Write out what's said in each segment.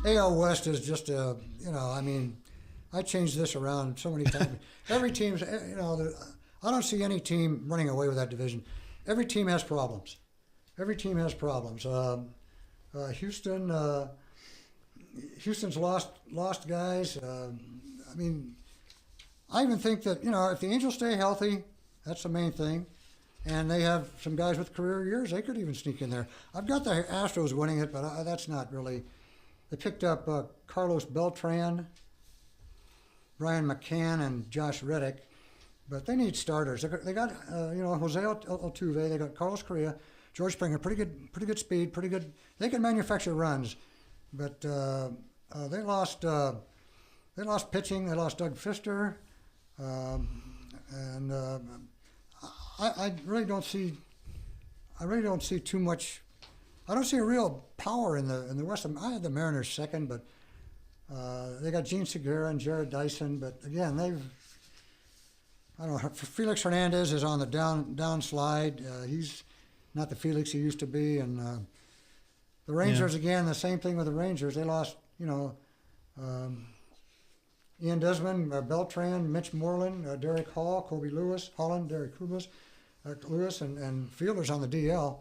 AL West is just a, I mean, I changed this around so many times. Every team's, I don't see any team running away with that division. Every team has problems. Houston's lost guys. I mean, I even think that, if the Angels stay healthy, that's the main thing, and they have some guys with career years, they could even sneak in there. I've got the Astros winning it, but that's not really. They picked up Carlos Beltran, Brian McCann, and Josh Reddick, but they need starters. They got Jose Altuve. They got Carlos Correa, George Springer. Pretty good speed. Pretty good. They can manufacture runs, but they lost pitching. They lost Doug Fister, and I really don't see too much. I don't see a real power in the West. I had the Mariners second, but they got Gene Segura and Jared Dyson. But again, I don't know. Felix Hernandez is on the downslide. He's not the Felix he used to be. And the Rangers, again, the same thing with the Rangers. They lost, Ian Desmond, Beltran, Mitch Moreland, Derek Hall, Kobe Lewis, Holland, Derek Lewis, and fielders on the DL.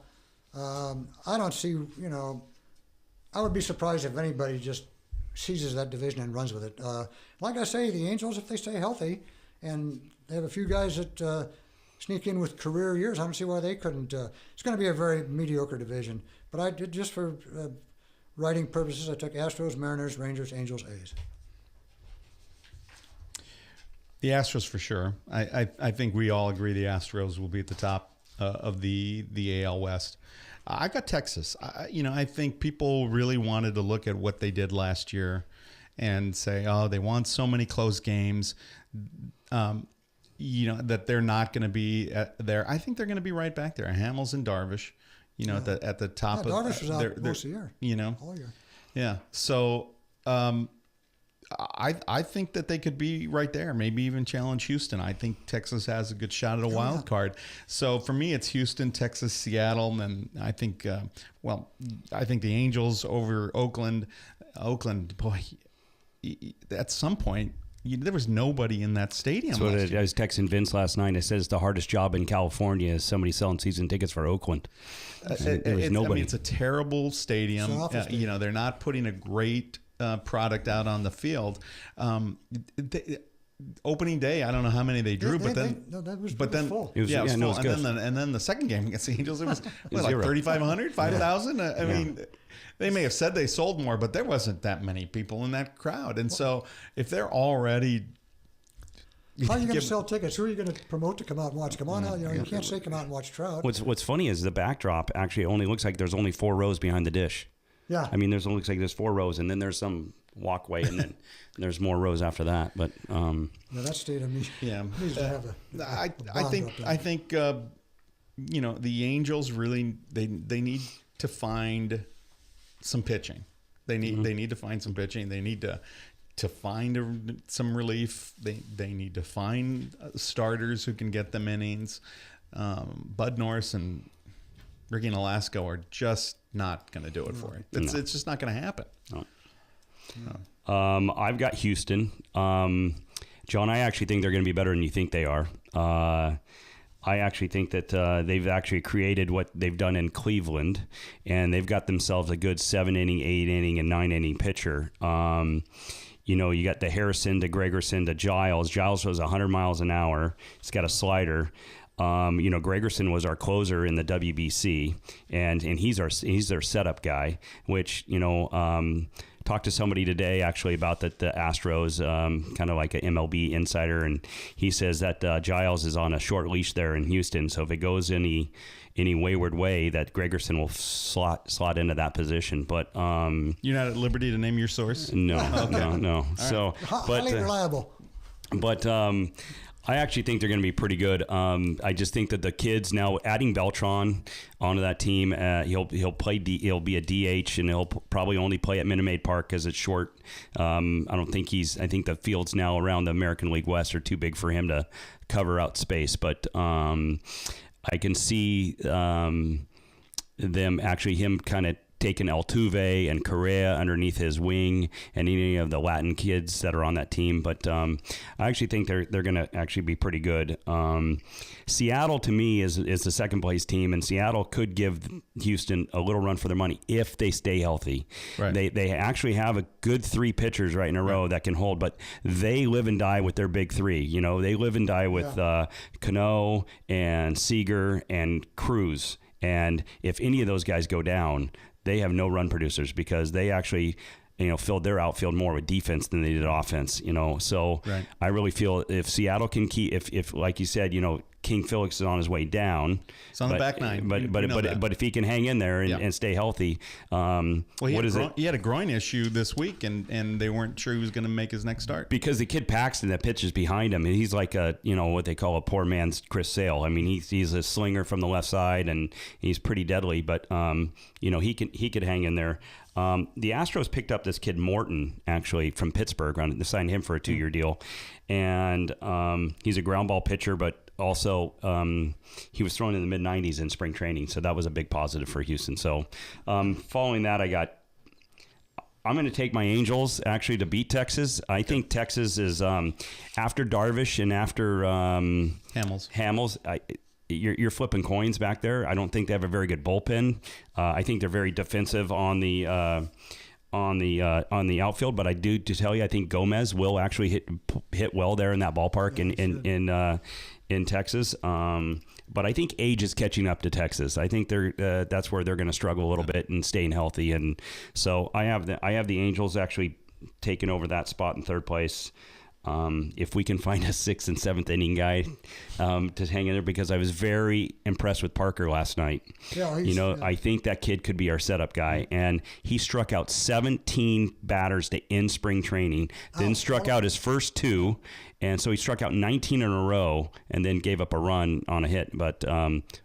I don't see, I would be surprised if anybody just seizes that division and runs with it. Like I say, the Angels, if they stay healthy, and they have a few guys that sneak in with career years, I don't see why they couldn't. It's going to be a very mediocre division. But I did, just for writing purposes, I took Astros, Mariners, Rangers, Angels, A's. The Astros for sure. I think we all agree the Astros will be at the top of the AL West. I got Texas. I think people really wanted to look at what they did last year and say, oh, they won so many close games, that they're not going to be there. I think they're going to be right back there. Hamels and Darvish, at the top of Darvish was out most of the year. All year. Yeah. So I think that they could be right there, maybe even challenge Houston. I think Texas has a good shot at a wild card. So for me, it's Houston, Texas, Seattle, and I think, I think the Angels over Oakland. Oakland, boy, at some point, there was nobody in that stadium. So I was texting Vince last night. It says the hardest job in California is somebody selling season tickets for Oakland. There was nobody. It's a terrible stadium. Stadium. They're not putting a great product out on the field. Opening day, I don't know how many they drew, but then full. It was full. And then the second game against the Angels, it was like 3,500, 5,000. I mean, they may have said they sold more, but there wasn't that many people in that crowd. And so if they're already, how are you going to sell tickets? Who are you going to promote to come out and watch? Come on out, you can't say come out and watch Trout. What's funny is the backdrop actually only looks like there's only 4 rows behind the dish. Yeah, I mean, looks like there's 4 rows, and then there's some walkway, and then there's more rows after that. But that stadium needs to have a I think the Angels really they need to find some pitching. They need to find some pitching. They need to find some relief. They need to find starters who can get them innings. Bud Norris and Ricky Nolasco are just not going to do it for you. It's just not going to happen. No. I've got Houston. John, I actually think they're going to be better than you think they are. I actually think that they've actually created what they've done in Cleveland, and they've got themselves a good 7-inning, 8-inning, and 9-inning pitcher. You got the Harrison to Gregerson to Giles. Giles was 100 miles an hour. He's got a slider. Gregerson was our closer in the WBC, and he's their setup guy, which, talked to somebody today actually about the Astros, kind of like an MLB insider, and he says that Giles is on a short leash there in Houston. So if it goes any wayward way, that Gregerson will slot into that position. But you're not at liberty to name your source? No, no. Right. So, highly reliable. But I actually think they're going to be pretty good. I just think that the kids now, adding Beltran onto that team, he'll be a DH, and he'll probably only play at Minute Maid Park because it's short. I think the fields now around the American League West are too big for him to cover out space. But I can see him kind of taken Altuve and Correa underneath his wing and any of the Latin kids that are on that team. But I actually think they're going to actually be pretty good. Seattle, to me, is the second place team, and Seattle could give Houston a little run for their money if they stay healthy. Right. They actually have a good 3 pitchers right in a row that can hold, but they live and die with their big 3. You know, they live and die with Cano and Seager and Cruz. And if any of those guys go down, they have no run producers because they actually, filled their outfield more with defense than they did offense, So Right. I really feel if Seattle can keep, if like you said, King Felix is on his way down. It's on the back nine. But if he can hang in there and stay healthy, he had a groin issue this week, and they weren't sure he was going to make his next start. Because the kid Paxton that pitches behind him, he's like what they call a poor man's Chris Sale. I mean, he's a slinger from the left side, and he's pretty deadly. But he could hang in there. The Astros picked up this kid Morton actually from Pittsburgh. They signed him for a 2-year deal, and he's a ground ball pitcher, but also he was thrown in the mid-90s in spring training, so that was a big positive for Houston. So following that, I'm going to take my Angels actually to beat Texas. I think Texas is after Darvish and after Hamels. You're flipping coins back there. I don't think they have a very good bullpen. I think they're very defensive on the outfield, but I do to tell you, I think Gomez will actually hit well there in that ballpark in Texas. But I think age is catching up to Texas. I think that's where they're going to struggle a little bit in staying healthy, and so I have the Angels actually taking over that spot in third place. If we can find a 6th and 7th inning guy to hang in there, because I was very impressed with Parker last night. Yeah, I think that kid could be our setup guy, and he struck out 17 batters to end spring training, then struck out his first 2, and so he struck out 19 in a row and then gave up a run on a hit. But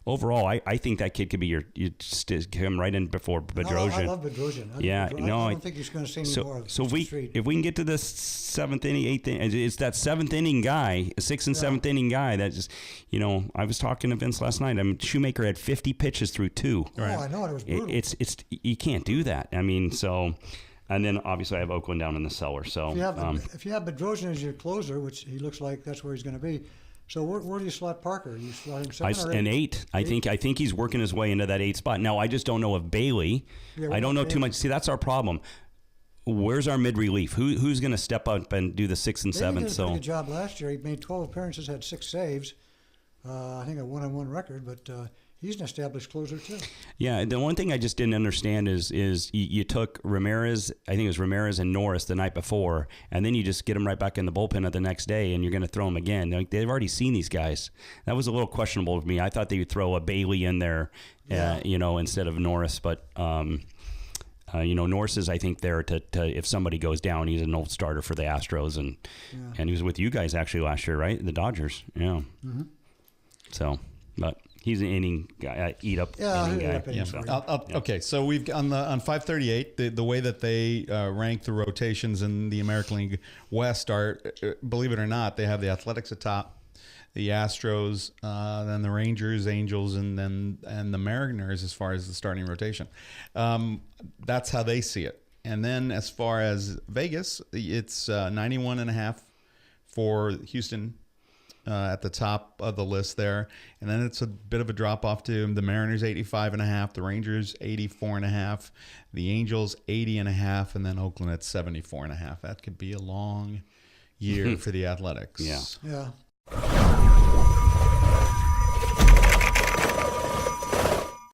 overall, I think that kid could be you stick him right in before Bedrosian. I love Bedrosian. I don't think he's going to see any more of So if we can get to this 7th inning, 8th inning, it's that 7th inning guy, 6th and 7th inning guy that just, I was talking to Vince last night. I mean, Shoemaker had 50 pitches through 2. Right. Oh, I know, it was brutal. It's you can't do that. I mean, so. And then obviously I have Oakland down in the cellar. So if you have Bedrosian as your closer, which he looks like that's where he's going to be, so where do you slot Parker? You slot him 7 or 8? An 8. I think he's working his way into that 8 spot. Now I just don't know if Bailey. I don't know too much. See, that's our problem. Where's our mid relief? Who's going to step up and do the 6th and 7th? He did a pretty good job last year. He made 12 appearances, had 6 saves. I think a 1-on-1 record, but. He's an established closer too. Yeah, the one thing I just didn't understand is you took Ramirez, I think it was Ramirez and Norris the night before, and then you just get them right back in the bullpen the next day, and you're going to throw them again. Like, they've already seen these guys. That was a little questionable to me. I thought they would throw a Bailey in there, instead of Norris, but. Norris is, I think, there to if somebody goes down, he's an old starter for the Astros, and he was with you guys actually last year, right? The Dodgers, yeah. Mm-hmm. So, but. He's an inning guy, inning guy. Okay, so we've on 538 the way that they rank the rotations in the American League West are, believe it or not, they have the Athletics at top, the Astros, then the Rangers, Angels, and the Mariners as far as the starting rotation. That's how they see it. And then as far as Vegas, it's 91.5 for Houston. At the top of the list there, and then it's a bit of a drop off to the Mariners 85.5, the Rangers 84.5, the Angels 80.5, and then Oakland at 74.5. That could be a long year for the Athletics. Yeah.